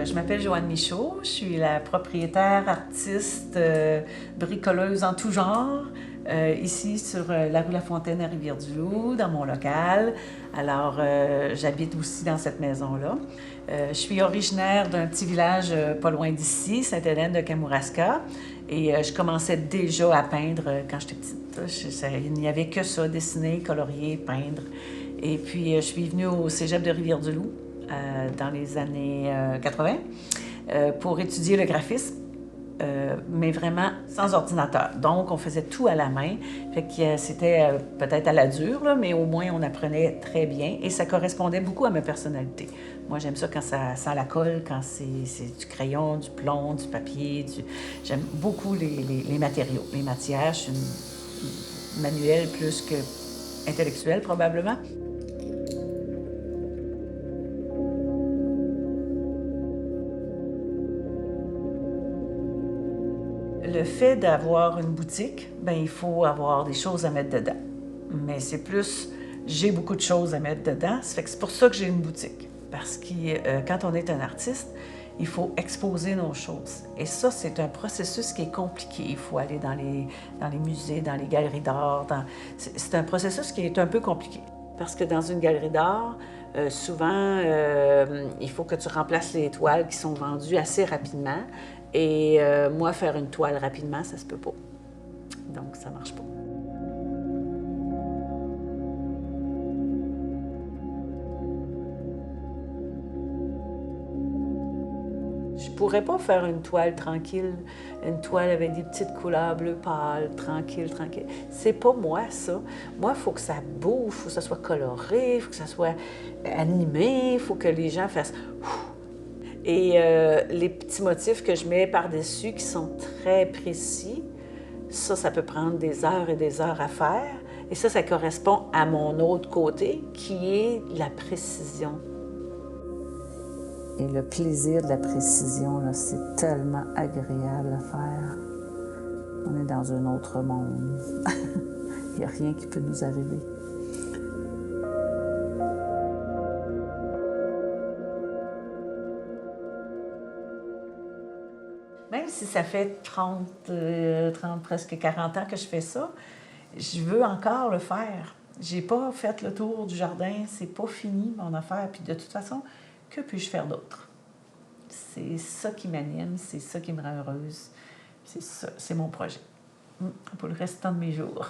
Je m'appelle Joanne Michaud, je suis la propriétaire, artiste, bricoleuse en tout genre, ici sur la rue La Fontaine à Rivière-du-Loup, dans mon local. Alors, j'habite aussi dans cette maison-là. Je suis originaire d'un petit village pas loin d'ici, Sainte-Hélène de Kamouraska, et je commençais déjà à peindre quand j'étais petite. Il n'y avait que ça, dessiner, colorier, peindre. Et puis, je suis venue au cégep de Rivière-du-Loup dans les années 80 pour étudier le graphisme, mais vraiment sans ordinateur. Donc, on faisait tout à la main. Fait que c'était peut-être à la dure, là, mais au moins on apprenait très bien et ça correspondait beaucoup à ma personnalité. Moi, j'aime ça quand ça sent la colle, quand c'est du crayon, du plomb, du papier. J'aime beaucoup les matériaux, les matières. Je suis une manuelle plus que intellectuelle, probablement. Le fait d'avoir une boutique, ben il faut avoir des choses à mettre dedans. Mais c'est plus, j'ai beaucoup de choses à mettre dedans, ça fait que c'est pour ça que j'ai une boutique. Parce que quand on est un artiste, il faut exposer nos choses. Et ça, c'est un processus qui est compliqué. Il faut aller dans les musées, dans les galeries d'art. C'est un processus qui est un peu compliqué. Parce que dans une galerie d'art, souvent, il faut que tu remplaces les toiles qui sont vendues assez rapidement. Et moi, faire une toile rapidement, ça se peut pas. Donc, ça marche pas. Je pourrais pas faire une toile tranquille, une toile avec des petites couleurs bleu pâle, tranquille. C'est pas moi, ça. Moi, il faut que ça bouge, il faut que ça soit coloré, il faut que ça soit animé, il faut que les gens fassent... Et les petits motifs que je mets par-dessus qui sont très précis, ça peut prendre des heures et des heures à faire. Et ça correspond à mon autre côté, qui est la précision. Et le plaisir de la précision, là, c'est tellement agréable à faire. On est dans un autre monde. Il n'y a rien qui peut nous arriver. Même si ça fait 30, presque 40 ans que je fais ça, je veux encore le faire. J'ai pas fait le tour du jardin, c'est pas fini mon affaire. Puis de toute façon, que puis-je faire d'autre? C'est ça qui m'anime, c'est ça qui me rend heureuse. C'est ça, c'est mon projet pour le restant de mes jours.